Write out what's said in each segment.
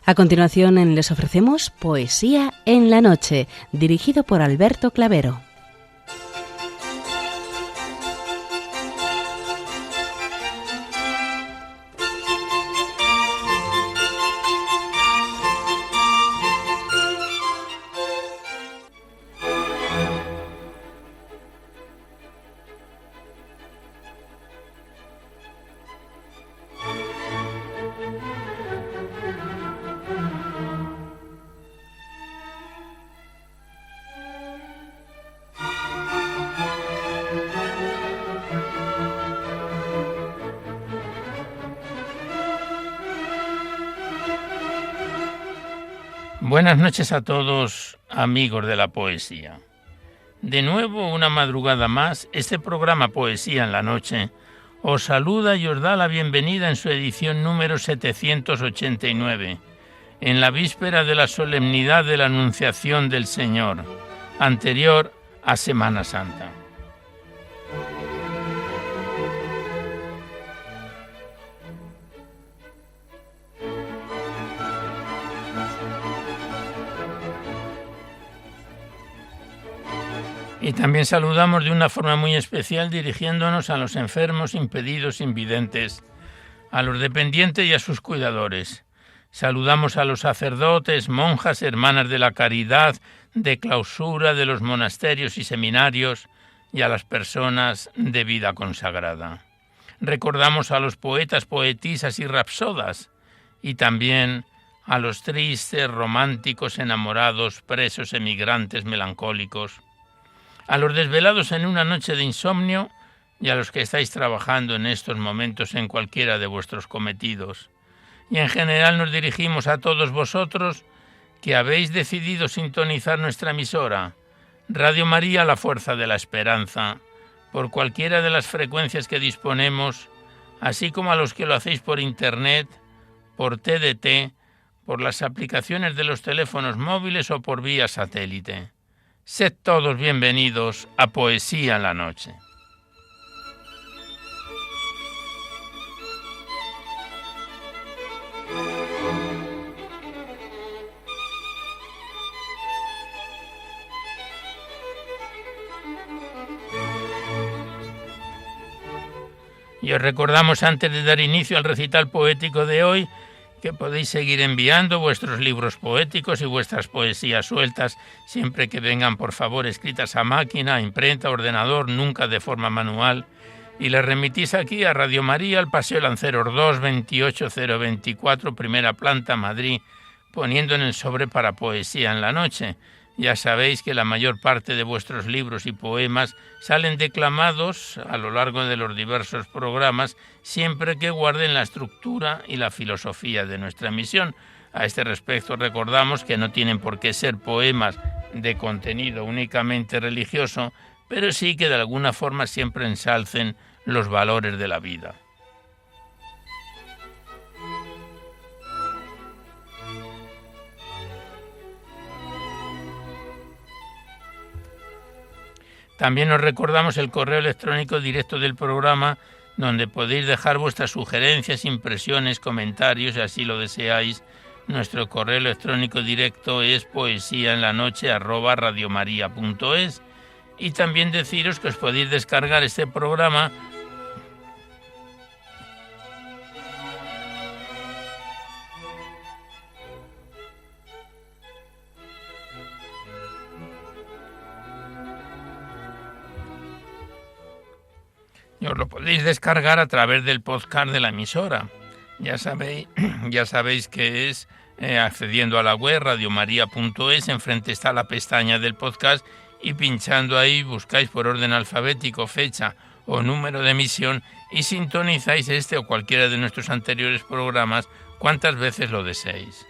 A continuación les ofrecemos Poesía en la Noche, dirigido por Alberto Clavero. Buenas noches a todos, amigos de la poesía. De nuevo, una madrugada más, este programa Poesía en la Noche os saluda y os da la bienvenida en su edición número 789, en la víspera de la solemnidad de la Anunciación del Señor, anterior a Semana Santa. Y también saludamos de una forma muy especial dirigiéndonos a los enfermos, impedidos, invidentes, a los dependientes y a sus cuidadores. Saludamos a los sacerdotes, monjas, hermanas de la caridad, de clausura de los monasterios y seminarios y a las personas de vida consagrada. Recordamos a los poetas, poetisas y rapsodas y también a los tristes, románticos, enamorados, presos, emigrantes, melancólicos, a los desvelados en una noche de insomnio y a los que estáis trabajando en estos momentos en cualquiera de vuestros cometidos. Y en general nos dirigimos a todos vosotros que habéis decidido sintonizar nuestra emisora, Radio María, la fuerza de la esperanza, por cualquiera de las frecuencias que disponemos, así como a los que lo hacéis por Internet, por TDT, por las aplicaciones de los teléfonos móviles o por vía satélite. Sed todos bienvenidos a Poesía en la Noche. Y os recordamos, antes de dar inicio al recital poético de hoy, que podéis seguir enviando vuestros libros poéticos y vuestras poesías sueltas, siempre que vengan, por favor, escritas a máquina, a imprenta, a ordenador, nunca de forma manual, y las remitís aquí a Radio María, al Paseo Lanceros 2, 28024, primera planta, Madrid, poniendo en el sobre para Poesía en la Noche. Ya sabéis que la mayor parte de vuestros libros y poemas salen declamados a lo largo de los diversos programas, siempre que guarden la estructura y la filosofía de nuestra emisión. A este respecto recordamos que no tienen por qué ser poemas de contenido únicamente religioso, pero sí que de alguna forma siempre ensalcen los valores de la vida. También os recordamos el correo electrónico directo del programa, donde podéis dejar vuestras sugerencias, impresiones, comentarios, si así lo deseáis. Nuestro correo electrónico directo es poesiaenlanoche@radiomaria.es. Y también deciros que os podéis descargar este programa os lo podéis descargar a través del podcast de la emisora. Ya sabéis que es accediendo a la web radiomaria.es, enfrente está la pestaña del podcast y pinchando ahí buscáis por orden alfabético fecha o número de emisión y sintonizáis este o cualquiera de nuestros anteriores programas cuantas veces lo deseéis.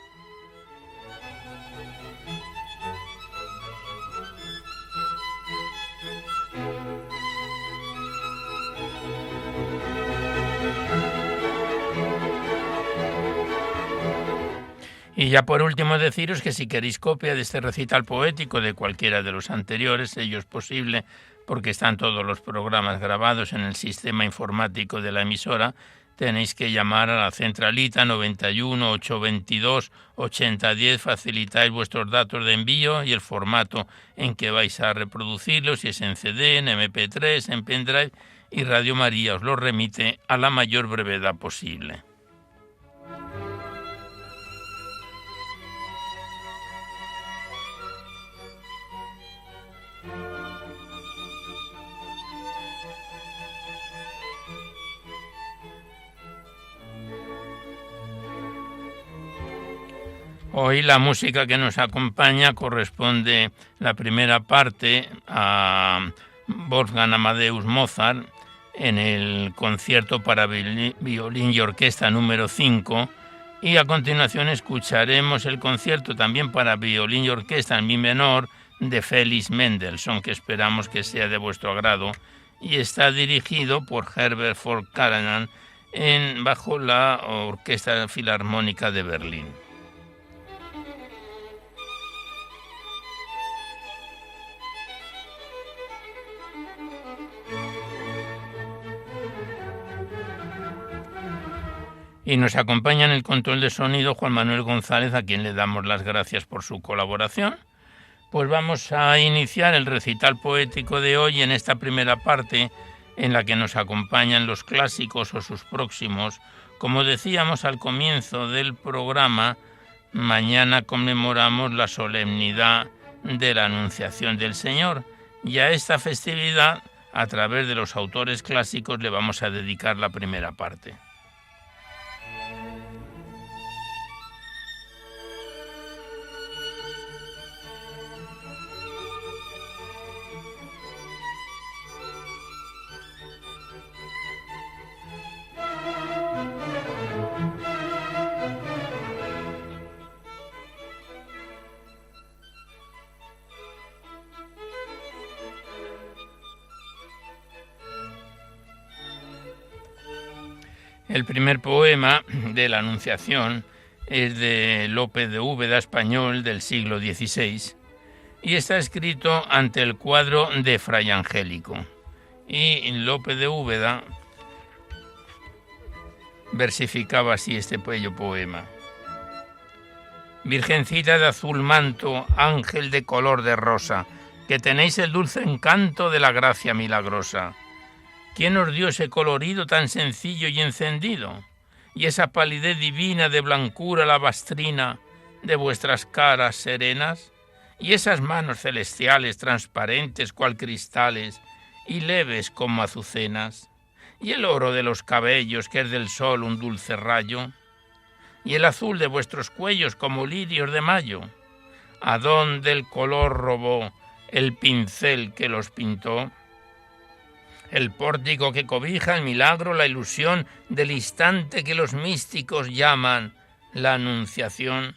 Y ya por último deciros que si queréis copia de este recital poético de cualquiera de los anteriores, ello es posible porque están todos los programas grabados en el sistema informático de la emisora, tenéis que llamar a la centralita 91 822 8010, facilitáis vuestros datos de envío y el formato en que vais a reproducirlo, si es en CD, en MP3, en pendrive, y Radio María os lo remite a la mayor brevedad posible. Hoy la música que nos acompaña corresponde la primera parte a Wolfgang Amadeus Mozart en el concierto para violín y orquesta número 5, y a continuación escucharemos el concierto también para violín y orquesta en mi menor de Felix Mendelssohn, que esperamos que sea de vuestro agrado, y está dirigido por Herbert von Karajan bajo la Orquesta Filarmónica de Berlín. Y nos acompaña en el control de sonido Juan Manuel González, a quien le damos las gracias por su colaboración. Pues vamos a iniciar el recital poético de hoy en esta primera parte en la que nos acompañan los clásicos o sus próximos. Como decíamos al comienzo del programa, mañana conmemoramos la solemnidad de la Anunciación del Señor, y a esta festividad, a través de los autores clásicos, le vamos a dedicar la primera parte. El primer poema de la Anunciación es de Lope de Úbeda, español del siglo XVI, y está escrito ante el cuadro de Fray Angélico. Y Lope de Úbeda versificaba así este bello poema. Virgencita de azul manto, ángel de color de rosa, que tenéis el dulce encanto de la gracia milagrosa. ¿Quién os dio ese colorido tan sencillo y encendido? Y esa palidez divina de blancura alabastrina de vuestras caras serenas, y esas manos celestiales transparentes cual cristales y leves como azucenas, y el oro de los cabellos que es del sol un dulce rayo, y el azul de vuestros cuellos como lirios de mayo. ¿A dónde el color robó el pincel que los pintó? El pórtico que cobija el milagro, la ilusión del instante que los místicos llaman la Anunciación,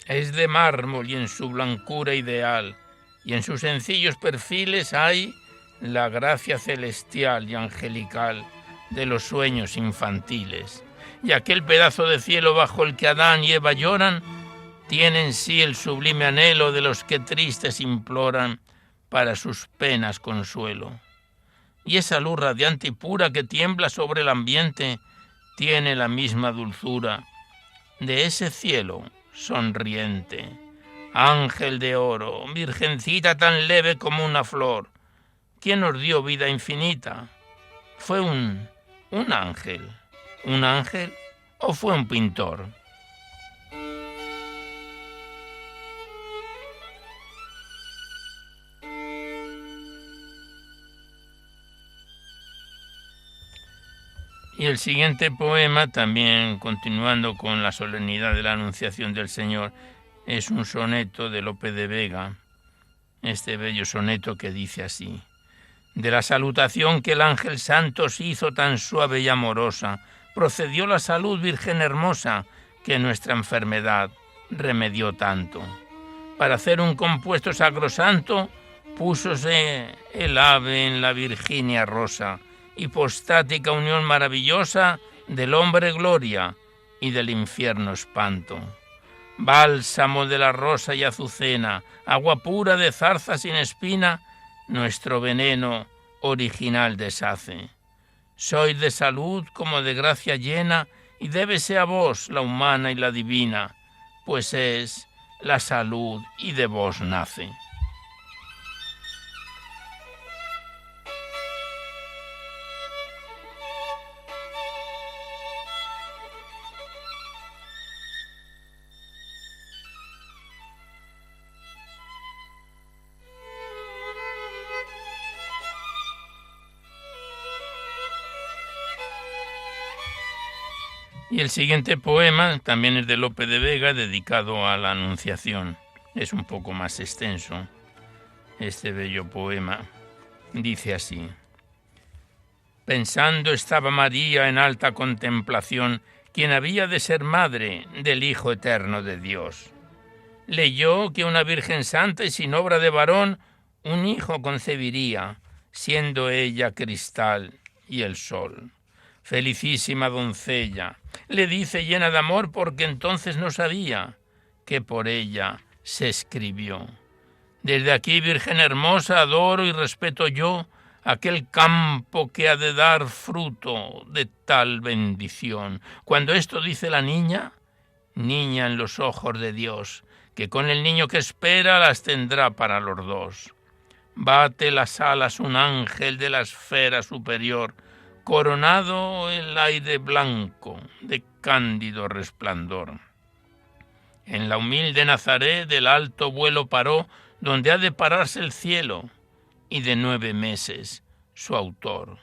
es de mármol y en su blancura ideal, y en sus sencillos perfiles hay la gracia celestial y angelical de los sueños infantiles. Y aquel pedazo de cielo bajo el que Adán y Eva lloran, tiene en sí el sublime anhelo de los que tristes imploran para sus penas consuelo. Y esa luz radiante y pura que tiembla sobre el ambiente tiene la misma dulzura de ese cielo sonriente. Ángel de oro, virgencita tan leve como una flor, ¿quién os dio vida infinita? ¿Fue un ángel? ¿Un ángel o fue un pintor? Y el siguiente poema, también continuando con la solemnidad de la Anunciación del Señor, es un soneto de Lope de Vega, este bello soneto que dice así: de la salutación que el ángel santo os hizo tan suave y amorosa, procedió la salud, Virgen hermosa, que nuestra enfermedad remedió tanto. Para hacer un compuesto sacrosanto, púsose el ave en la Virginia rosa, hipostática unión maravillosa del hombre gloria y del infierno espanto. Bálsamo de la rosa y azucena, agua pura de zarza sin espina, nuestro veneno original deshace. Sois de salud como de gracia llena, y débese a vos la humana y la divina, pues es la salud y de vos nace. Y el siguiente poema también es de Lope de Vega, dedicado a la Anunciación. Es un poco más extenso este bello poema. Dice así: Pensando estaba María en alta contemplación, quien había de ser madre del Hijo eterno de Dios. Leyó que una Virgen santa y sin obra de varón un hijo concebiría, siendo ella cristal y el sol. Felicísima doncella, le dice llena de amor, porque entonces no sabía que por ella se escribió. Desde aquí, Virgen hermosa, adoro y respeto yo aquel campo que ha de dar fruto de tal bendición. Cuando esto dice la niña, niña en los ojos de Dios, que con el niño que espera las tendrá para los dos. Bate las alas un ángel de la esfera superior, coronado el aire blanco de cándido resplandor. En la humilde Nazaret del alto vuelo paró, donde ha de pararse el cielo, y de 9 meses su autor.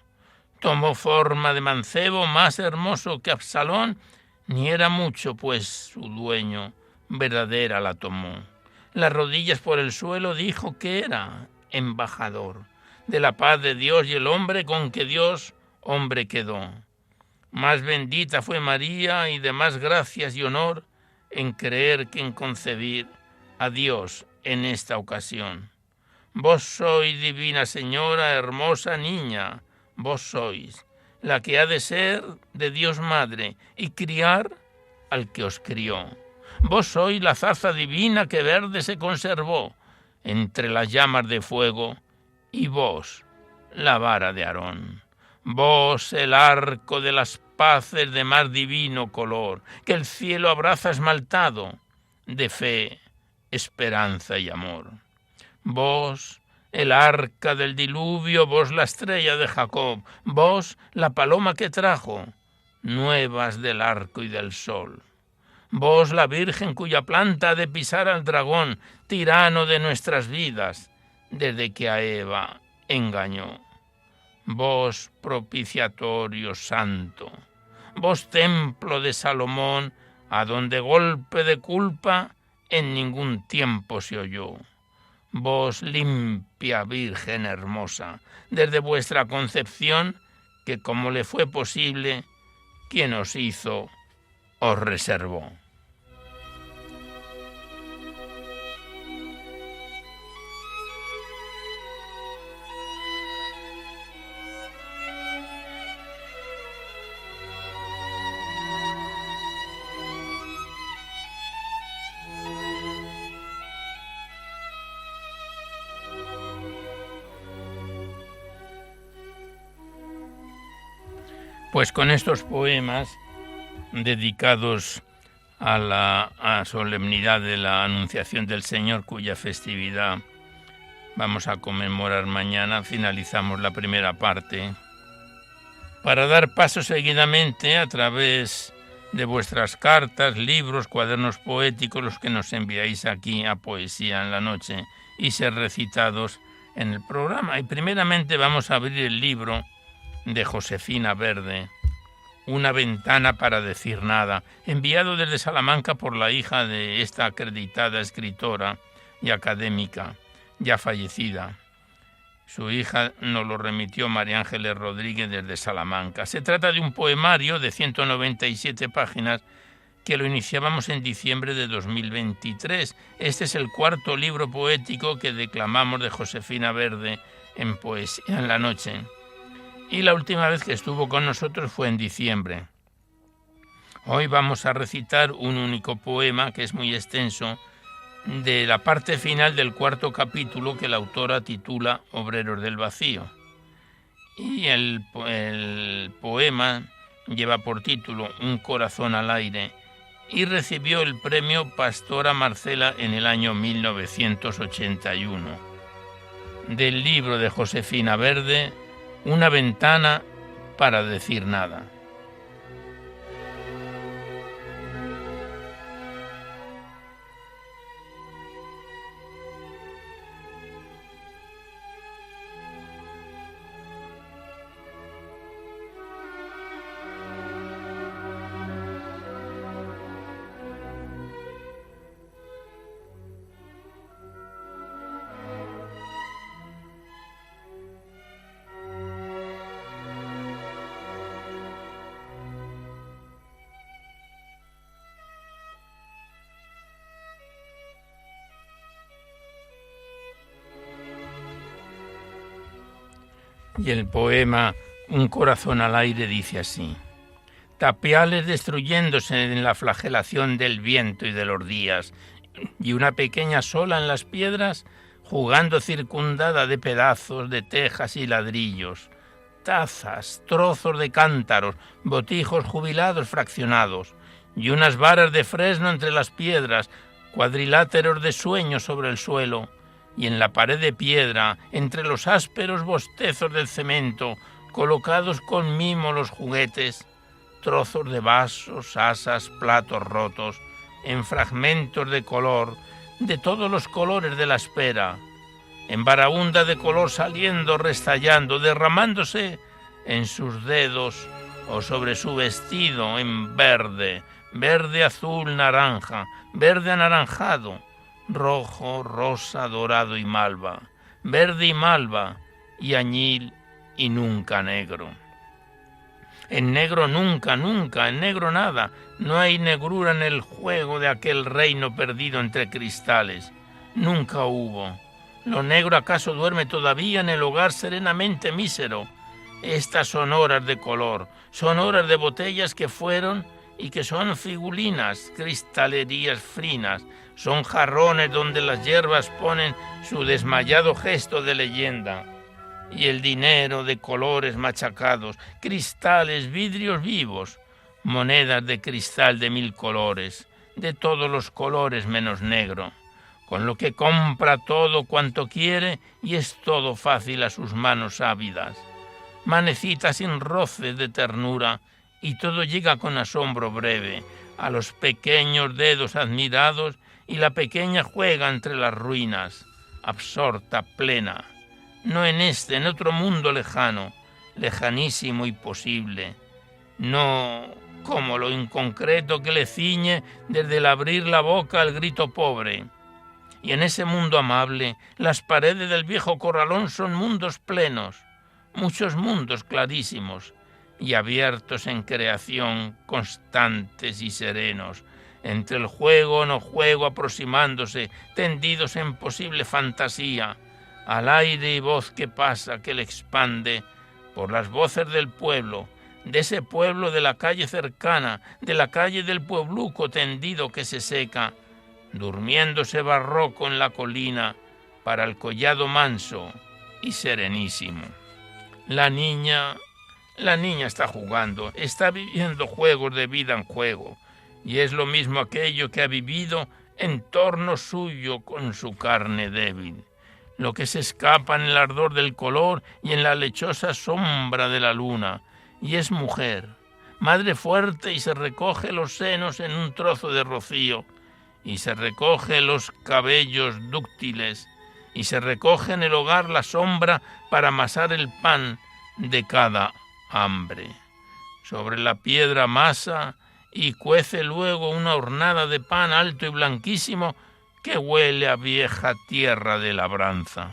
Tomó forma de mancebo más hermoso que Absalón, ni era mucho, pues su dueño verdadera la tomó. Las rodillas por el suelo dijo que era embajador de la paz de Dios y el hombre con que Dios hombre quedó. Más bendita fue María y de más gracias y honor en creer que en concebir a Dios en esta ocasión. Vos sois divina señora, hermosa niña, vos sois la que ha de ser de Dios madre y criar al que os crió. Vos sois la zarza divina que verde se conservó entre las llamas de fuego, y vos la vara de Aarón. Vos el arco de las paces de más divino color, que el cielo abraza esmaltado de fe, esperanza y amor. Vos el arca del diluvio, vos la estrella de Jacob, vos la paloma que trajo nuevas del arco y del sol. Vos la Virgen cuya planta ha de pisar al dragón, tirano de nuestras vidas, desde que a Eva engañó. Vos propiciatorio santo, vos templo de Salomón, a donde golpe de culpa en ningún tiempo se oyó. Vos limpia Virgen hermosa, desde vuestra concepción, que como le fue posible, quien os hizo, os reservó. Pues con estos poemas dedicados a la solemnidad de la Anunciación del Señor, cuya festividad vamos a conmemorar mañana, finalizamos la primera parte, para dar paso seguidamente a través de vuestras cartas, libros, cuadernos poéticos, los que nos enviáis aquí a Poesía en la Noche, y ser recitados en el programa. Y primeramente vamos a abrir el libro de Josefina Verde, Una ventana para decir nada, enviado desde Salamanca por la hija de esta acreditada escritora y académica, ya fallecida. Su hija nos lo remitió María Ángeles Rodríguez desde Salamanca. Se trata de un poemario de 197 páginas que lo iniciábamos en diciembre de 2023. Este es el 4º libro poético que declamamos de Josefina Verde en Poesía en la Noche. Y la última vez que estuvo con nosotros fue en diciembre. Hoy vamos a recitar un único poema, que es muy extenso, de la parte final del 4º capítulo, que la autora titula Obreros del Vacío. y el poema lleva por título Un corazón al aire y recibió el premio Pastora Marcela en el año 1981. Del libro de Josefina Verde, Una ventana para decir nada. Y el poema Un corazón al aire dice así: tapiales destruyéndose en la flagelación del viento y de los días, y una pequeña sola en las piedras jugando circundada de pedazos de tejas y ladrillos, tazas, trozos de cántaros, botijos jubilados fraccionados, y unas varas de fresno entre las piedras, cuadriláteros de sueño sobre el suelo, y en la pared de piedra, entre los ásperos bostezos del cemento, colocados con mimo los juguetes, trozos de vasos, asas, platos rotos, en fragmentos de color, de todos los colores de la espera, en baraúnda de color saliendo, restallando, derramándose en sus dedos o sobre su vestido en verde, verde, azul, naranja, verde anaranjado, rojo, rosa, dorado y malva, verde y malva, y añil y nunca negro. En negro nunca, nunca, en negro nada, no hay negrura en el juego de aquel reino perdido entre cristales, nunca hubo. Lo negro acaso duerme todavía en el hogar serenamente mísero. Estas son horas de color, son horas de botellas que fueron y que son figulinas, cristalerías frinas, son jarrones donde las hierbas ponen su desmayado gesto de leyenda. Y el dinero de colores machacados, cristales, vidrios vivos, monedas de cristal de 1000 colores, de todos los colores menos negro, con lo que compra todo cuanto quiere y es todo fácil a sus manos ávidas. Manecita sin roces de ternura y todo llega con asombro breve a los pequeños dedos admirados y la pequeña juega entre las ruinas, absorta, plena. No en este, en otro mundo lejano, lejanísimo y posible. No como lo inconcreto que le ciñe desde el abrir la boca al grito pobre. Y en ese mundo amable, las paredes del viejo corralón son mundos plenos, muchos mundos clarísimos y abiertos en creación, constantes y serenos, entre el juego o no juego aproximándose, tendidos en posible fantasía, al aire y voz que pasa, que le expande, por las voces del pueblo, de ese pueblo de la calle cercana, de la calle del puebluco tendido que se seca, durmiéndose barroco en la colina, para el collado manso y serenísimo. La niña está jugando, está viviendo juegos de vida en juego, y es lo mismo aquello que ha vivido en torno suyo con su carne débil. Lo que se escapa en el ardor del color y en la lechosa sombra de la luna, y es mujer, madre fuerte, y se recoge los senos en un trozo de rocío, y se recoge los cabellos dúctiles, y se recoge en el hogar la sombra para amasar el pan de cada hambre. Sobre la piedra masa y cuece luego una hornada de pan alto y blanquísimo que huele a vieja tierra de labranza.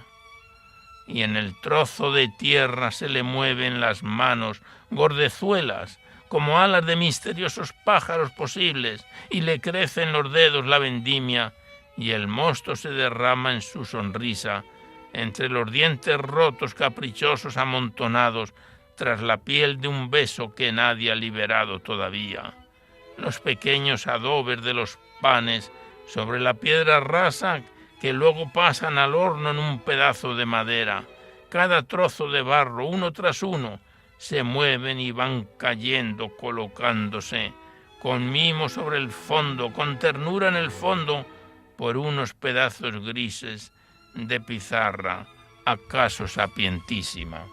Y en el trozo de tierra se le mueven las manos gordezuelas, como alas de misteriosos pájaros posibles, y le crecen los dedos la vendimia, y el mosto se derrama en su sonrisa, entre los dientes rotos caprichosos amontonados, tras la piel de un beso que nadie ha liberado todavía. Los pequeños adobes de los panes sobre la piedra rasa que luego pasan al horno en un pedazo de madera, cada trozo de barro, uno tras uno, se mueven y van cayendo, colocándose, con mimo sobre el fondo, con ternura en el fondo, por unos pedazos grises de pizarra, acaso sapientísima.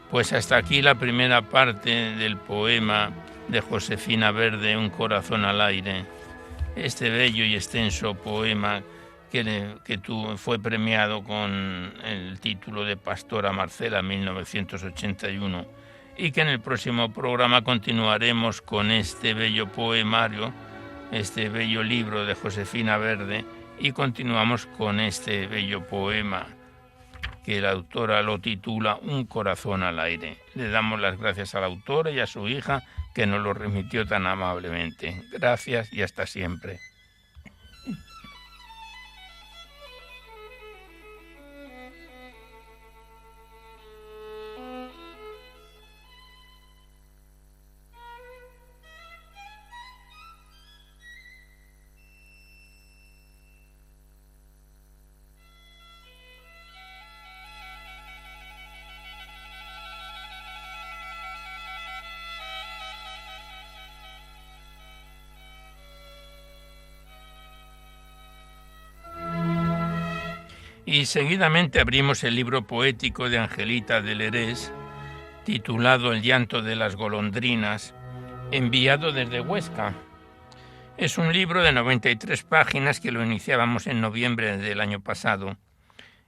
Pues hasta aquí la primera parte del poema de Josefina Verde, Un corazón al aire. Este bello y extenso poema que fue premiado con el título de Pastora Marcela en 1981, y que en el próximo programa continuaremos con este bello poemario, este bello libro de Josefina Verde, y continuamos con este bello poema que la autora lo titula Un corazón al aire. Le damos las gracias a la autora y a su hija que nos lo remitió tan amablemente. Gracias y hasta siempre. Y seguidamente abrimos el libro poético de Angelita de Lerés, titulado El llanto de las golondrinas, enviado desde Huesca. Es un libro de 93 páginas que lo iniciábamos en noviembre del año pasado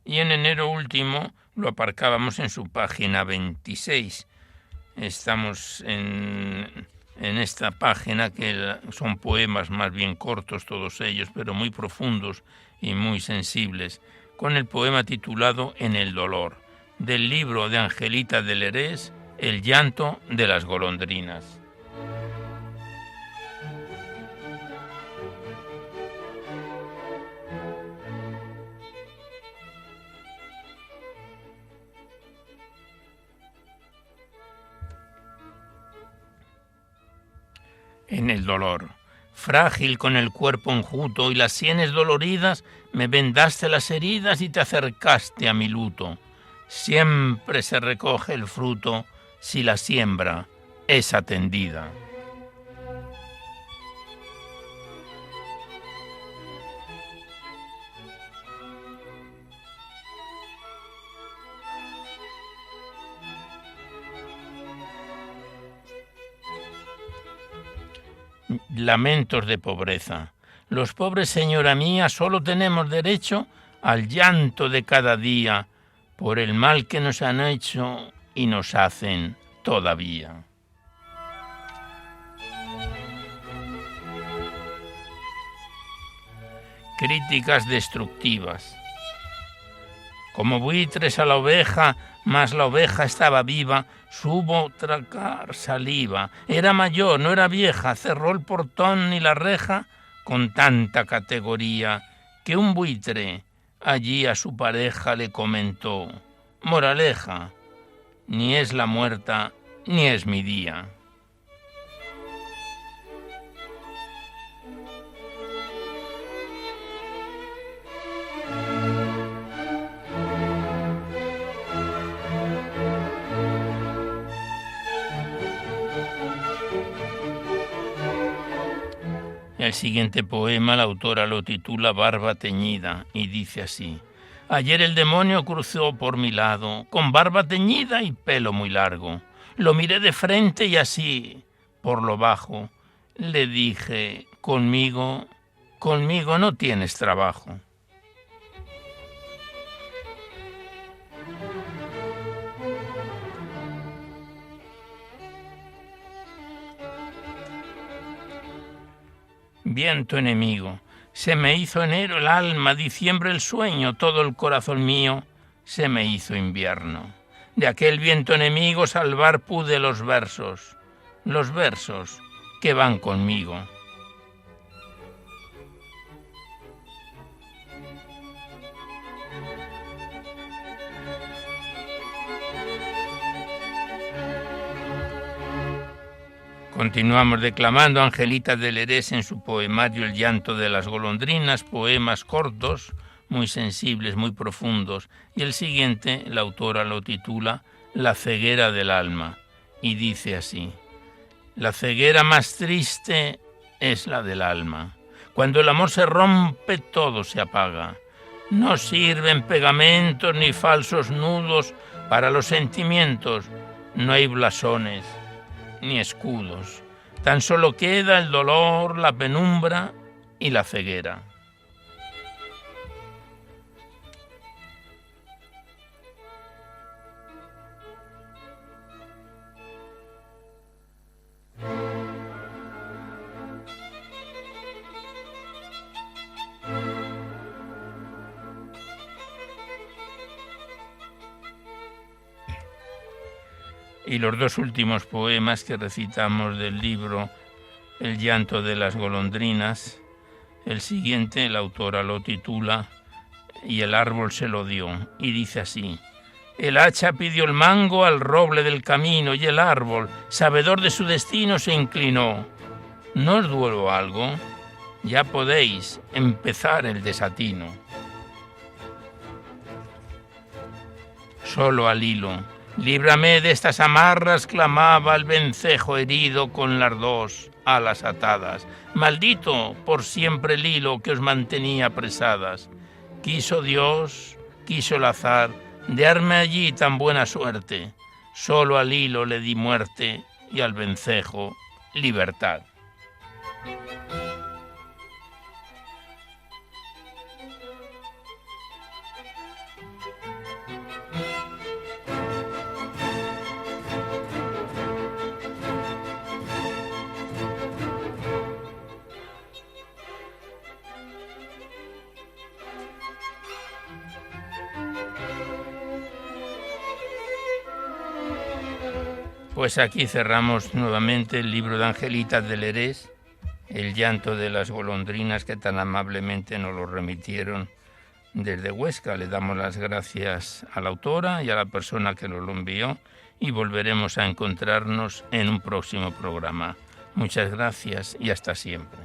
y en enero último lo aparcábamos en su página 26. Estamos en esta página, que son poemas más bien cortos todos ellos, pero muy profundos y muy sensibles, con el poema titulado En el dolor, del libro de Angelita de Lerés, El llanto de las golondrinas. En el dolor. Frágil con el cuerpo enjuto y las sienes doloridas, me vendaste las heridas y te acercaste a mi luto. Siempre se recoge el fruto si la siembra es atendida. Lamentos de pobreza. Los pobres, señora mía, solo tenemos derecho al llanto de cada día por el mal que nos han hecho y nos hacen todavía. Críticas destructivas. Como buitres a la oveja, mas la oveja estaba viva, subo tragar saliva. Era mayor, no era vieja, cerró el portón ni la reja con tanta categoría que un buitre allí a su pareja le comentó: moraleja, ni es la muerta, ni es mi día. El siguiente poema la autora lo titula Barba teñida y dice así: ayer el demonio cruzó por mi lado, con barba teñida y pelo muy largo. Lo miré de frente y así, por lo bajo, le dije: conmigo no tienes trabajo. Viento enemigo, se me hizo enero el alma, diciembre el sueño, todo el corazón mío se me hizo invierno. De aquel viento enemigo salvar pude los versos que van conmigo. Continuamos declamando a Angelita de Lerés en su poemario El llanto de las golondrinas, poemas cortos, muy sensibles, muy profundos, y el siguiente la autora lo titula La ceguera del alma, y dice así: la ceguera más triste es la del alma. Cuando el amor se rompe, todo se apaga. No sirven pegamentos ni falsos nudos para los sentimientos, no hay blasones ni escudos. Tan solo queda el dolor, la penumbra y la ceguera. Y los dos últimos poemas que recitamos del libro El llanto de las golondrinas, el siguiente la autora lo titula Y el árbol se lo dio, y dice así: el hacha pidió el mango al roble del camino, y el árbol, sabedor de su destino, se inclinó. ¿No os duelo algo? Ya podéis empezar el desatino. Solo al hilo, líbrame de estas amarras, clamaba el vencejo herido con las dos alas atadas. Maldito por siempre el hilo que os mantenía apresadas. Quiso Dios, quiso el azar, darme allí tan buena suerte. Solo al hilo le di muerte y al vencejo libertad. Pues aquí cerramos nuevamente el libro de Angelita de Lerés, El llanto de las golondrinas, que tan amablemente nos lo remitieron desde Huesca. Le damos las gracias a la autora y a la persona que nos lo envió, y volveremos a encontrarnos en un próximo programa. Muchas gracias y hasta siempre.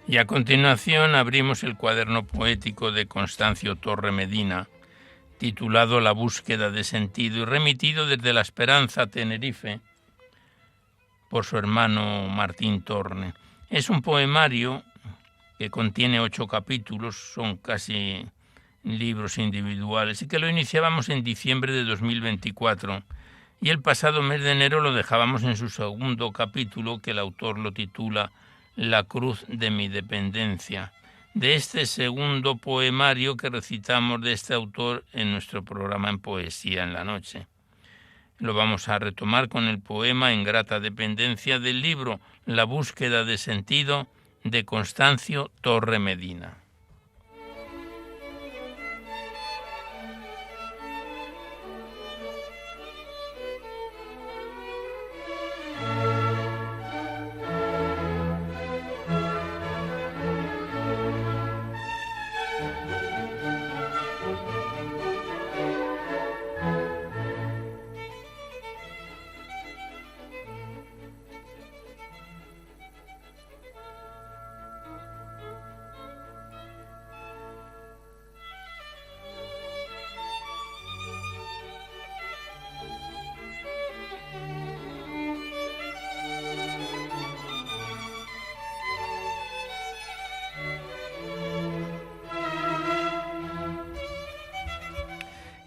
Y a continuación abrimos el cuaderno poético de Constancio Torre Medina, titulado La búsqueda de sentido, y remitido desde La Esperanza, Tenerife, por su hermano Martín Torne. Es un poemario que contiene 8 capítulos, son casi libros individuales, y que lo iniciábamos en diciembre de 2024, y el pasado mes de enero lo dejábamos en su segundo capítulo, que el autor lo titula La cruz de mi dependencia, de este segundo poemario que recitamos de este autor en nuestro programa En Poesía en la Noche. Lo vamos a retomar con el poema En grata dependencia del libro La búsqueda de sentido de Constancio Torre Medina.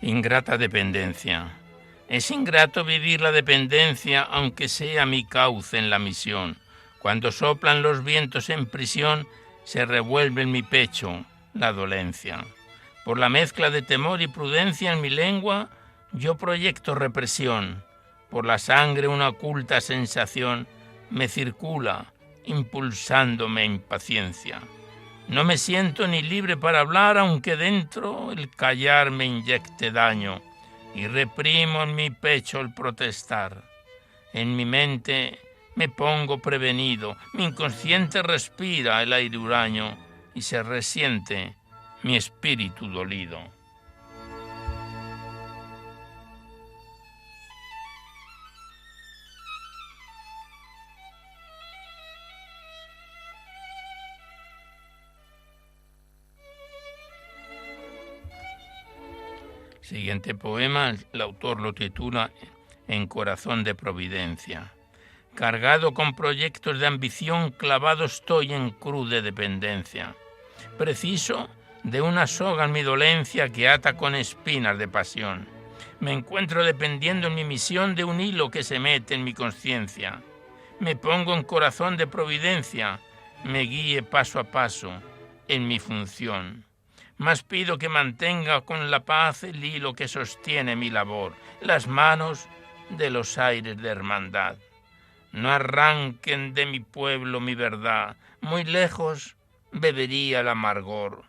Ingrata dependencia. Es ingrato vivir la dependencia, aunque sea mi cauce en la misión. Cuando soplan los vientos en prisión, se revuelve en mi pecho la dolencia. Por la mezcla de temor y prudencia en mi lengua, yo proyecto represión. Por la sangre una oculta sensación me circula, impulsándome a impaciencia. No me siento ni libre para hablar, aunque dentro el callar me inyecte daño. y reprimo en mi pecho el protestar. En mi mente me pongo prevenido, mi inconsciente respira el aire huraño y se resiente mi espíritu dolido. Siguiente poema, el autor lo titula En corazón de providencia. Cargado con proyectos de ambición, clavado estoy en cruz de dependencia. Preciso de una soga en mi dolencia que ata con espinas de pasión. Me encuentro dependiendo en mi misión de un hilo que se mete en mi conciencia. Me pongo en corazón de providencia, me guíe paso a paso en mi función. Más pido que mantenga con la paz el hilo que sostiene mi labor, las manos de los aires de hermandad. No arranquen de mi pueblo mi verdad, muy lejos bebería el amargor,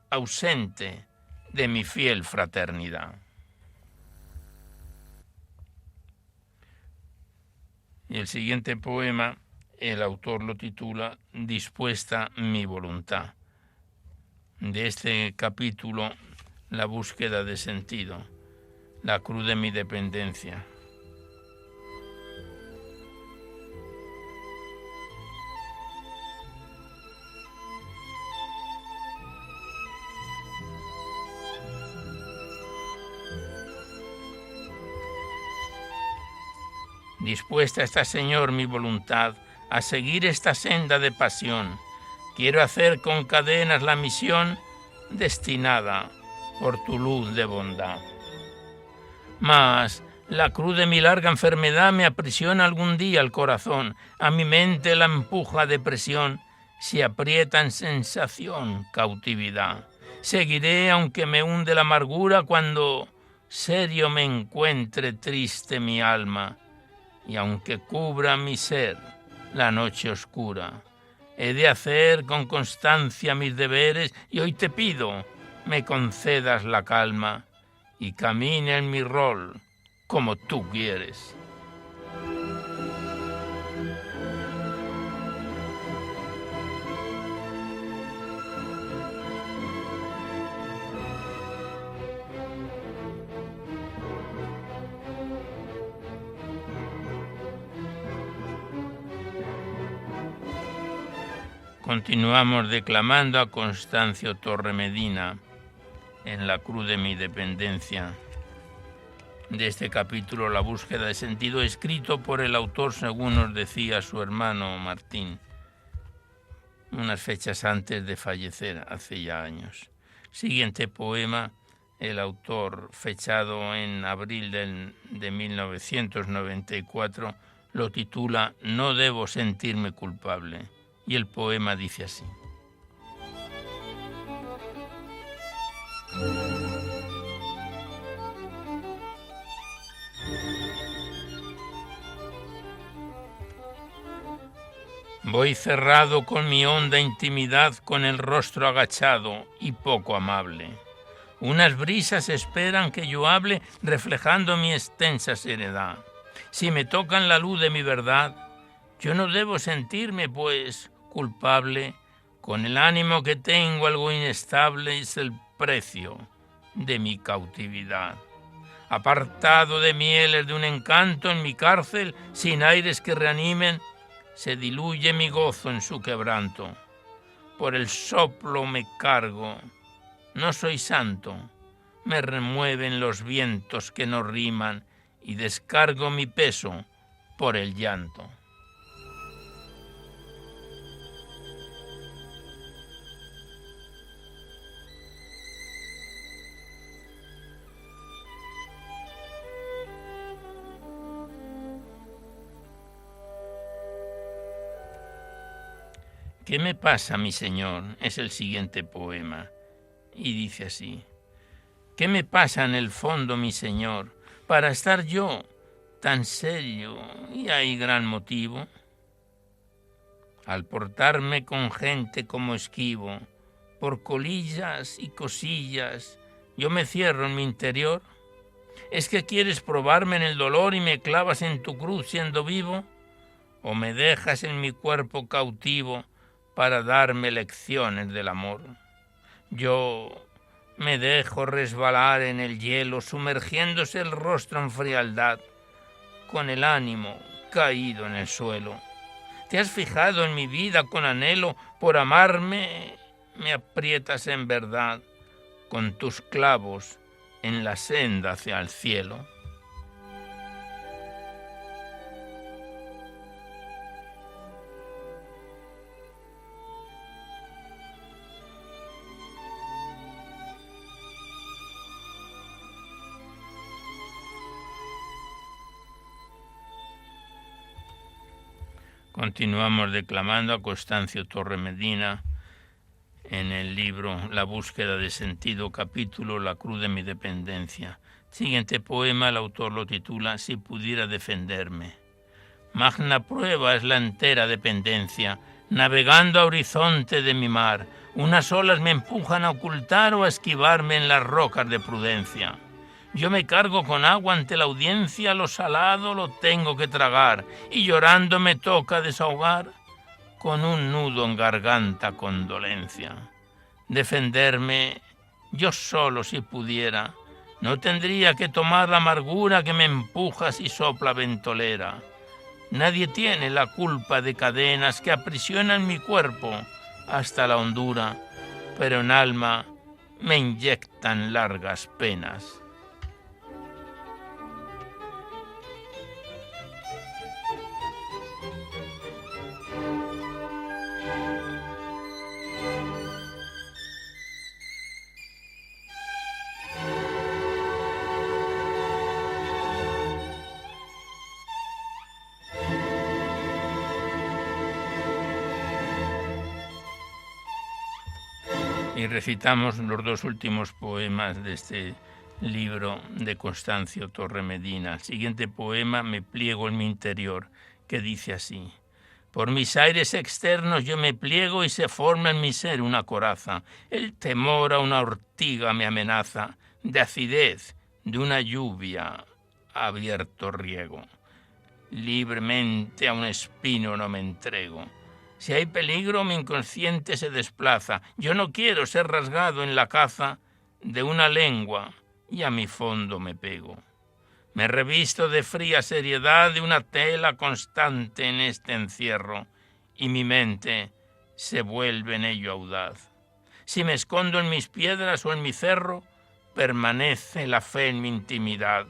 ausente de mi fiel fraternidad. Y el siguiente poema, el autor lo titula Dispuesta mi voluntad. De este capítulo, la búsqueda de sentido, la cruz de mi dependencia. Dispuesta está, Señor, mi voluntad a seguir esta senda de pasión. Quiero hacer con cadenas la misión destinada por tu luz de bondad. Mas la cruz de mi larga enfermedad me aprisiona algún día el corazón. A mi mente la empuja depresión, se aprieta en sensación cautividad. Seguiré aunque me hunde la amargura cuando serio me encuentre triste mi alma. Y aunque cubra mi ser la noche oscura, he de hacer con constancia mis deberes y hoy te pido me concedas la calma y camine en mi rol como tú quieres. Continuamos declamando a Constancio Torre Medina en La cruz de mi dependencia. De este capítulo, La búsqueda de sentido, escrito por el autor, según nos decía su hermano Martín, unas fechas antes de fallecer, hace ya años. Siguiente poema, el autor, fechado en abril de 1994, lo titula No debo sentirme culpable. Y el poema dice así. Voy cerrado con mi honda intimidad, con el rostro agachado y poco amable. Unas brisas esperan que yo hable, reflejando mi extensa seriedad. Si me tocan la luz de mi verdad, yo no debo sentirme, pues, culpable. Con el ánimo que tengo algo inestable es el precio de mi cautividad. Apartado de mieles de un encanto en mi cárcel, sin aires que reanimen, se diluye mi gozo en su quebranto. Por el soplo me cargo, no soy santo, me remueven los vientos que no riman y descargo mi peso por el llanto. ¿Qué me pasa, mi Señor? Es el siguiente poema. Y dice así. ¿Qué me pasa en el fondo, mi Señor, para estar yo tan serio? ¿Y hay gran motivo? Al portarme con gente como esquivo, por colillas y cosillas, yo me cierro en mi interior. ¿Es que quieres probarme en el dolor y me clavas en tu cruz siendo vivo? ¿O me dejas en mi cuerpo cautivo para darme lecciones del amor? Yo me dejo resbalar en el hielo, sumergiéndose el rostro en frialdad, con el ánimo caído en el suelo. ¿Te has fijado en mi vida con anhelo por amarme? Me aprietas en verdad con tus clavos en la senda hacia el cielo. Continuamos declamando a Constancio Torre Medina en el libro La búsqueda de sentido, capítulo La cruz de mi dependencia. Siguiente poema, el autor lo titula Si pudiera defenderme. Magna prueba es la entera dependencia, navegando a horizonte de mi mar. Unas olas me empujan a ocultar o a esquivarme en las rocas de prudencia. Yo me cargo con agua ante la audiencia, lo salado lo tengo que tragar, y llorando me toca desahogar con un nudo en garganta condolencia. Defenderme, yo solo si pudiera, no tendría que tomar la amargura que me empuja si sopla ventolera. Nadie tiene la culpa de cadenas que aprisionan mi cuerpo hasta la hondura, pero en alma me inyectan largas penas. Y recitamos los dos últimos poemas de este libro de Constancio Torre Medina. El siguiente poema, Me pliego en mi interior, que dice así: Por mis aires externos yo me pliego y se forma en mi ser una coraza. El temor a una ortiga me amenaza, de acidez, de una lluvia abierto riego. Libremente a un espino no me entrego. Si hay peligro, mi inconsciente se desplaza. Yo no quiero ser rasgado en la caza de una lengua y a mi fondo me pego. Me revisto de fría seriedad de una tela constante en este encierro y mi mente se vuelve en ello audaz. Si me escondo en mis piedras o en mi cerro, permanece la fe en mi intimidad.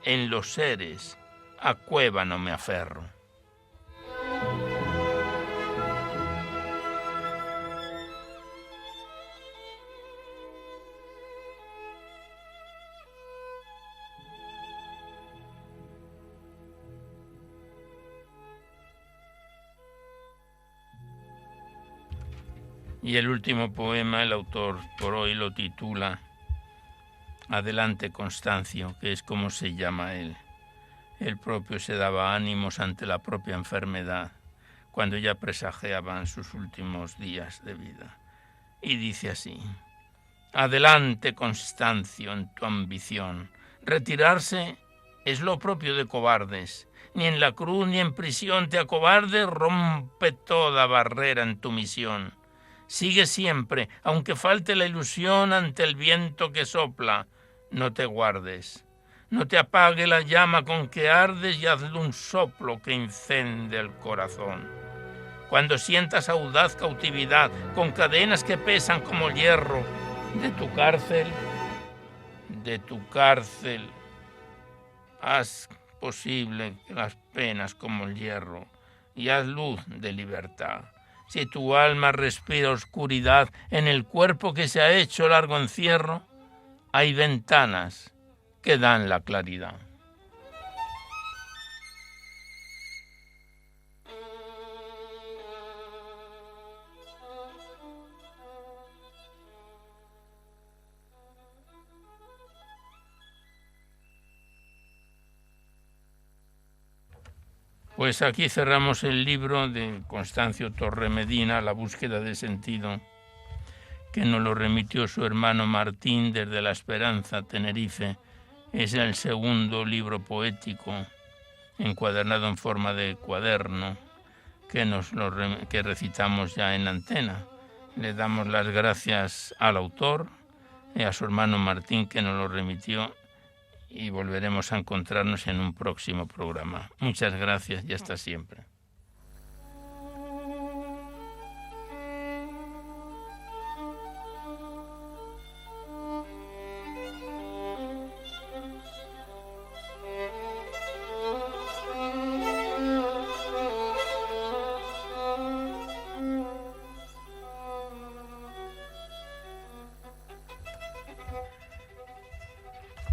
En los seres a cueva no me aferro. Y el último poema, el autor por hoy lo titula Adelante Constancio, que es como se llama él. Él propio se daba ánimos ante la propia enfermedad, cuando ya presagiaban sus últimos días de vida. Y dice así: Adelante Constancio en tu ambición. Retirarse es lo propio de cobardes. Ni en la cruz ni en prisión te acobardes, rompe toda barrera en tu misión. Sigue siempre, aunque falte la ilusión ante el viento que sopla, no te guardes. No te apague la llama con que ardes y hazle un soplo que incende el corazón. Cuando sientas audaz cautividad, con cadenas que pesan como hierro, de tu cárcel, haz posible las penas como el hierro y haz luz de libertad. Si tu alma respira oscuridad en el cuerpo que se ha hecho largo encierro, hay ventanas que dan la claridad. Pues aquí cerramos el libro de Constancio Torre Medina, La búsqueda de sentido, que nos lo remitió su hermano Martín desde La Esperanza, Tenerife, Es el segundo libro poético encuadernado en forma de cuaderno que recitamos ya en antena. Le damos las gracias al autor y a su hermano Martín, que nos lo remitió, y volveremos a encontrarnos en un próximo programa. Muchas gracias y hasta siempre.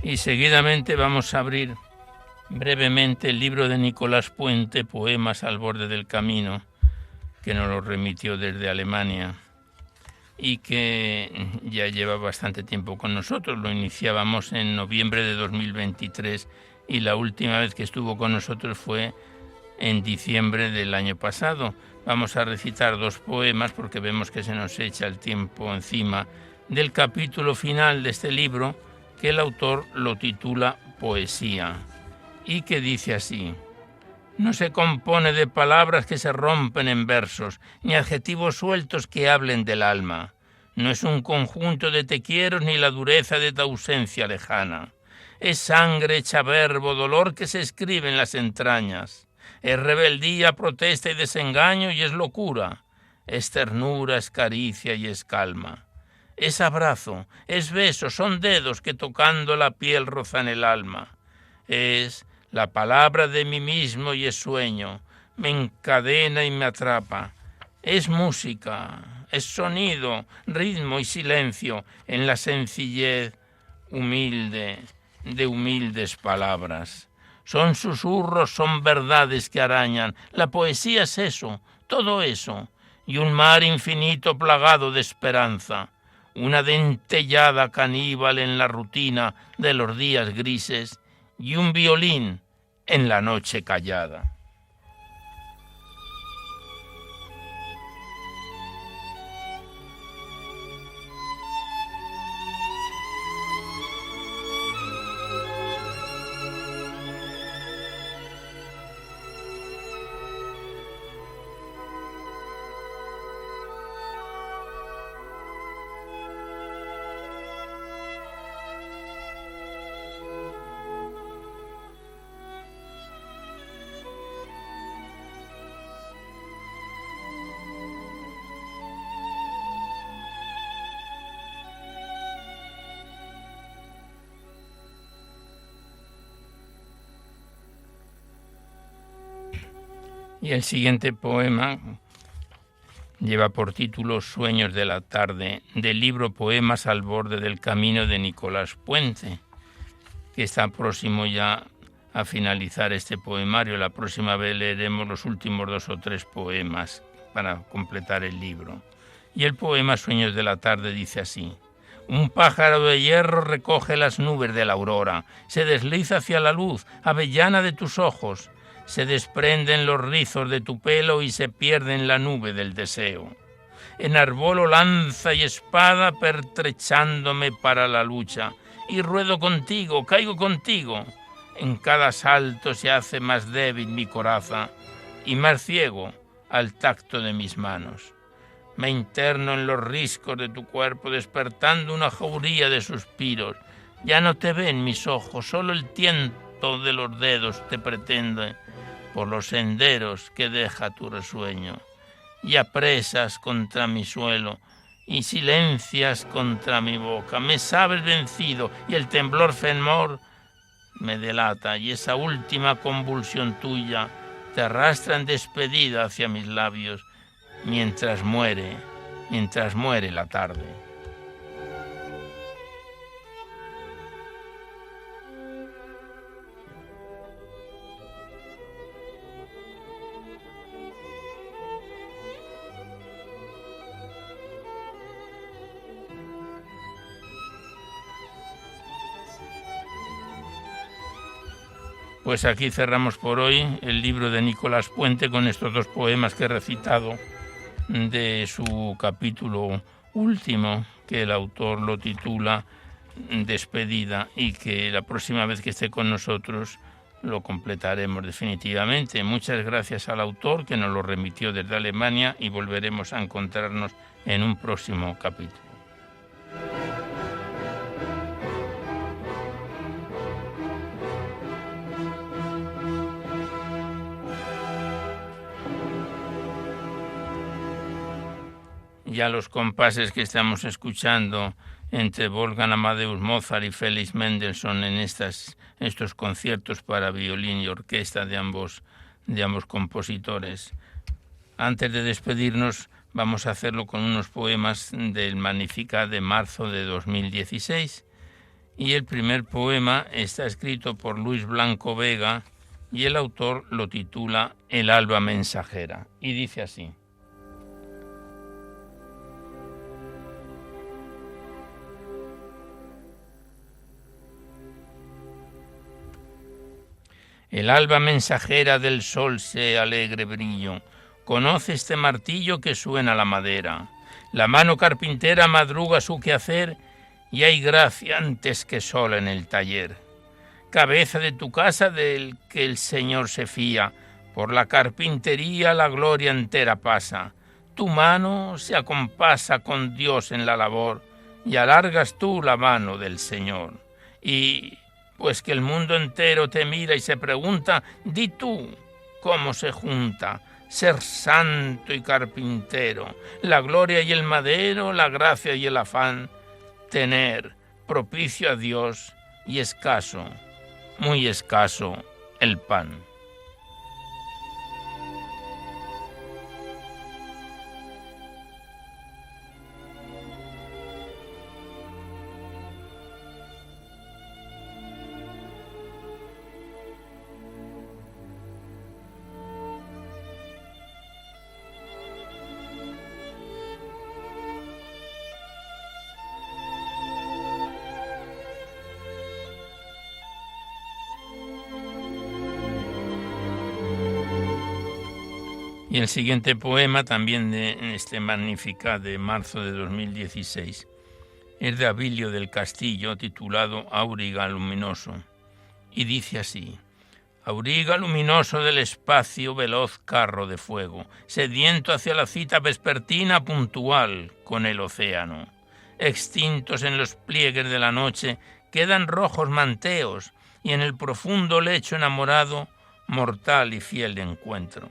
Y seguidamente vamos a abrir brevemente el libro de Nicolás Puente, Poemas al borde del camino, que nos lo remitió desde Alemania y que ya lleva bastante tiempo con nosotros. Lo iniciábamos en noviembre de 2023 y la última vez que estuvo con nosotros fue en diciembre del año pasado. Vamos a recitar 2 poemas porque vemos que se nos echa el tiempo encima del capítulo final de este libro, que el autor lo titula Poesía, y que dice así: no se compone de palabras que se rompen en versos, ni adjetivos sueltos que hablen del alma. No es un conjunto de te quiero ni la dureza de tu ausencia lejana. Es sangre hecha verbo, dolor que se escribe en las entrañas. Es rebeldía, protesta y desengaño, y es locura. Es ternura, es caricia y es calma. Es abrazo, es beso, son dedos que tocando la piel rozan el alma. Es la palabra de mí mismo y es sueño, me encadena y me atrapa. Es música, es sonido, ritmo y silencio en la sencillez humilde de humildes palabras. Son susurros, son verdades que arañan. La poesía es eso, todo eso, y un mar infinito plagado de esperanza. Una dentellada caníbal en la rutina de los días grises y un violín en la noche callada. Y el siguiente poema lleva por título Sueños de la tarde, del libro Poemas al borde del camino de Nicolás Puente, que está próximo ya a finalizar este poemario. La próxima vez leeremos los últimos 2 o 3 poemas para completar el libro. Y el poema Sueños de la tarde dice así: un pájaro de hierro recoge las nubes de la aurora, se desliza hacia la luz avellana de tus ojos, se desprenden los rizos de tu pelo y se pierde en la nube del deseo. Enarbolo lanza y espada pertrechándome para la lucha, y ruedo contigo, caigo contigo. En cada salto se hace más débil mi coraza y más ciego al tacto de mis manos. Me interno en los riscos de tu cuerpo, despertando una jauría de suspiros. Ya no te ven mis ojos, solo el tiento de los dedos te pretende por los senderos que deja tu resueño. Y apresas contra mi suelo y silencias contra mi boca. Me sabes vencido y el temblor femor me delata, y esa última convulsión tuya te arrastra en despedida hacia mis labios mientras muere la tarde. Pues aquí cerramos por hoy el libro de Nicolás Puente con estos 2 poemas que he recitado de su capítulo último, que el autor lo titula despedida y que la próxima vez que esté con nosotros lo completaremos definitivamente. Muchas gracias al autor que nos lo remitió desde Alemania y volveremos a encontrarnos en un próximo capítulo. Ya los compases que estamos escuchando entre Wolfgang Amadeus Mozart y Felix Mendelssohn en estos conciertos para violín y orquesta de ambos compositores. Antes de despedirnos, vamos a hacerlo con unos poemas del Magnificat de marzo de 2016. Y el primer poema está escrito por Luis Blanco Vega y el autor lo titula El alba mensajera. Y dice así: El alba mensajera del sol se alegre brillo, conoce este martillo que suena la madera. La mano carpintera madruga su quehacer y hay gracia antes que sola en el taller. Cabeza de tu casa del que el Señor se fía, por la carpintería la gloria entera pasa. Tu mano se acompasa con Dios en la labor y alargas tú la mano del Señor. Y pues que el mundo entero te mira y se pregunta, di tú cómo se junta ser santo y carpintero, la gloria y el madero, la gracia y el afán, tener propicio a Dios y escaso, muy escaso, el pan. Y el siguiente poema, también de este Magnificat de marzo de 2016, es de Abilio del Castillo, titulado Auriga luminoso, y dice así: Auriga luminoso del espacio, veloz carro de fuego, sediento hacia la cita vespertina puntual con el océano. Extintos en los pliegues de la noche quedan rojos manteos, y en el profundo lecho enamorado, mortal y fiel de encuentro.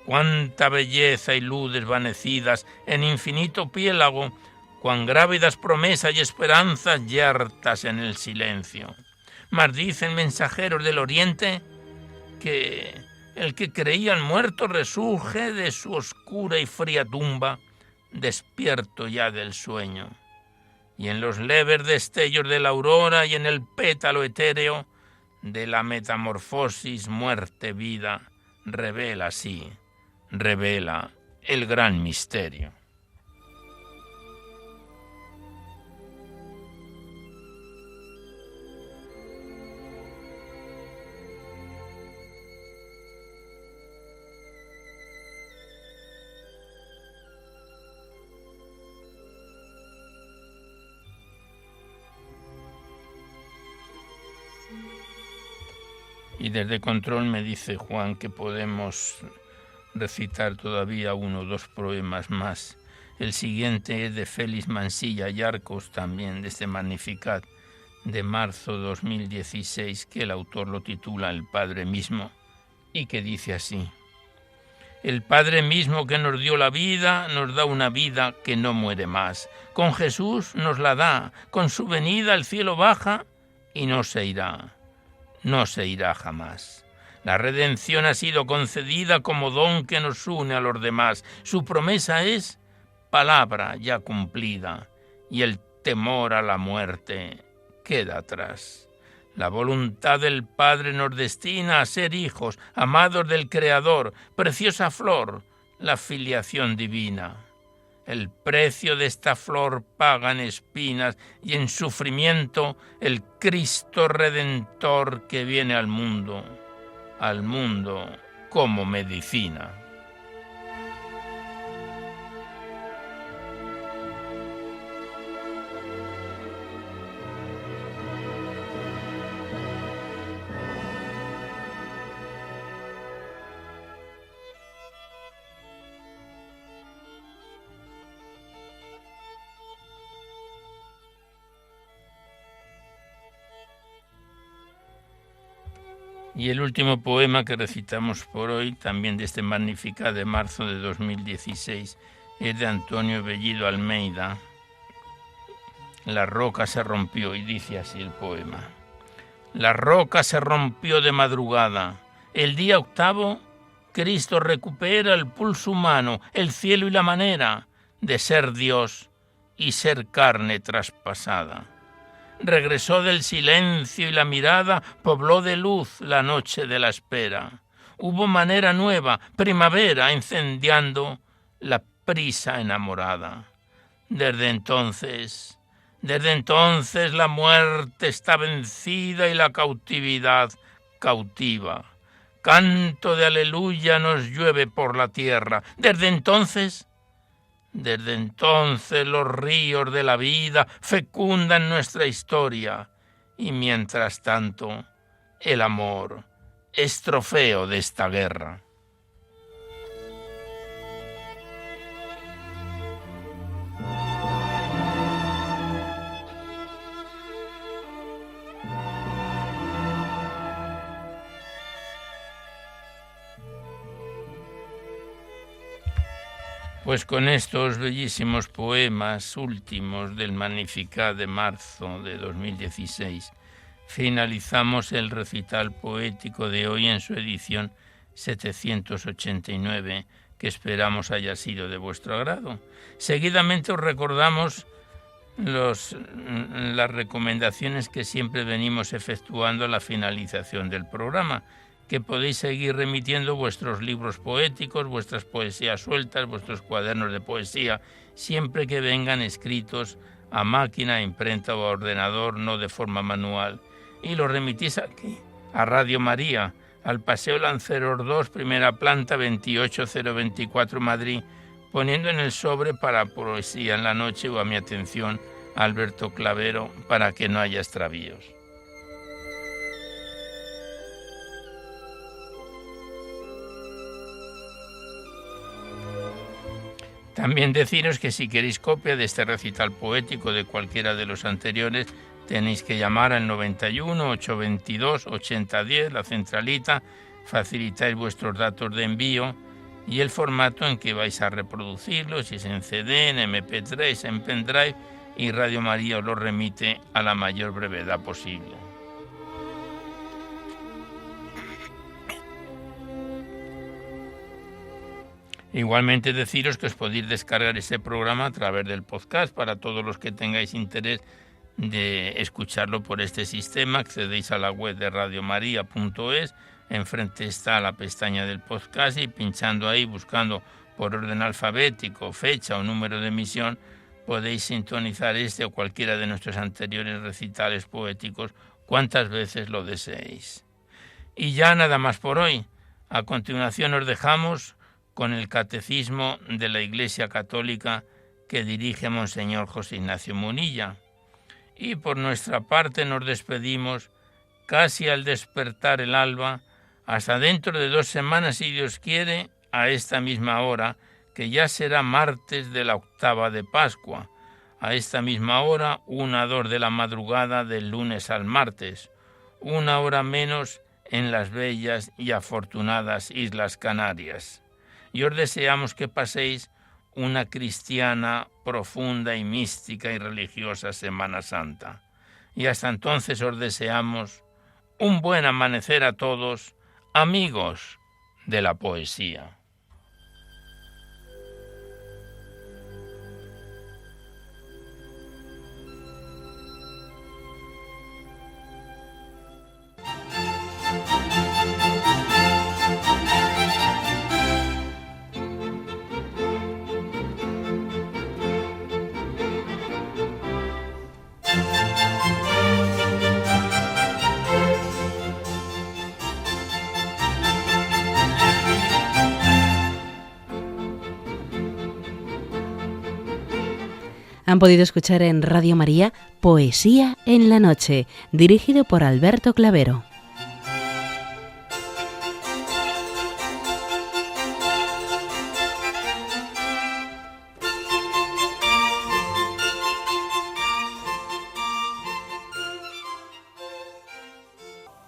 Cuánta belleza y luz desvanecidas en infinito piélago, cuán grávidas promesas y esperanzas yertas en el silencio. Mas dicen mensajeros del oriente que el que creían muerto resurge de su oscura y fría tumba, despierto ya del sueño. Y en los leves destellos de la aurora y en el pétalo etéreo de la metamorfosis muerte-vida, revela el gran misterio. Y desde control me dice Juan que podemos recitar todavía 1 o 2 poemas más. El siguiente es de Félix Mansilla y Arcos, también de este Magnificat de marzo 2016, que el autor lo titula El Padre mismo, y que dice así: El Padre mismo que nos dio la vida, nos da una vida que no muere más. Con Jesús nos la da, con su venida al cielo baja y no se irá jamás. La redención ha sido concedida como don que nos une a los demás. Su promesa es palabra ya cumplida y el temor a la muerte queda atrás. La voluntad del Padre nos destina a ser hijos, amados del Creador, preciosa flor, la filiación divina. El precio de esta flor paga en espinas y en sufrimiento el Cristo Redentor que viene al mundo como medicina. Y el último poema que recitamos por hoy, también de este Magnificat de marzo de 2016, es de Antonio Bellido Almeida. La roca se rompió, y dice así el poema. La roca se rompió de madrugada. El día octavo, Cristo recupera el pulso humano, el cielo y la manera de ser Dios y ser carne traspasada. Regresó del silencio y la mirada pobló de luz la noche de la espera. Hubo manera nueva, primavera, incendiando la prisa enamorada. Desde entonces la muerte está vencida y la cautividad cautiva. Canto de aleluya nos llueve por la tierra. Desde entonces los ríos de la vida fecundan nuestra historia y mientras tanto el amor es trofeo de esta guerra. Pues con estos bellísimos poemas últimos del Magnificat de marzo de 2016 finalizamos el recital poético de hoy en su edición 789, que esperamos haya sido de vuestro agrado. Seguidamente os recordamos las recomendaciones que siempre venimos efectuando a la finalización del programa, que podéis seguir remitiendo vuestros libros poéticos, vuestras poesías sueltas, vuestros cuadernos de poesía, siempre que vengan escritos a máquina, imprenta o a ordenador, no de forma manual. Y los remitís aquí, a Radio María, al Paseo Lanceros 2, primera planta, 28024, Madrid, poniendo en el sobre para Poesía en la Noche o a mi atención, Alberto Clavero, para que no haya extravíos. También deciros que si queréis copia de este recital poético de cualquiera de los anteriores, tenéis que llamar al 91 822 8010, la centralita, facilitáis vuestros datos de envío y el formato en que vais a reproducirlo, si es en CD, en MP3, en pendrive, y Radio María os lo remite a la mayor brevedad posible. Igualmente deciros que os podéis descargar ese programa a través del podcast para todos los que tengáis interés de escucharlo por este sistema. Accedéis a la web de radiomaria.es, enfrente está la pestaña del podcast y pinchando ahí, buscando por orden alfabético, fecha o número de emisión, podéis sintonizar este o cualquiera de nuestros anteriores recitales poéticos cuantas veces lo deseéis. Y ya nada más por hoy. A continuación os dejamos con el Catecismo de la Iglesia Católica que dirige Monseñor José Ignacio Munilla. Y por nuestra parte nos despedimos casi al despertar el alba, hasta dentro de 2 semanas, si Dios quiere, a esta misma hora, que ya será martes de la octava de Pascua, a esta misma hora, 1:02 de la madrugada del lunes al martes, 1 hora menos en las bellas y afortunadas Islas Canarias. Y os deseamos que paséis una cristiana, profunda y mística y religiosa Semana Santa. Y hasta entonces os deseamos un buen amanecer a todos, amigos de la poesía. Han podido escuchar en Radio María Poesía en la Noche, dirigido por Alberto Clavero.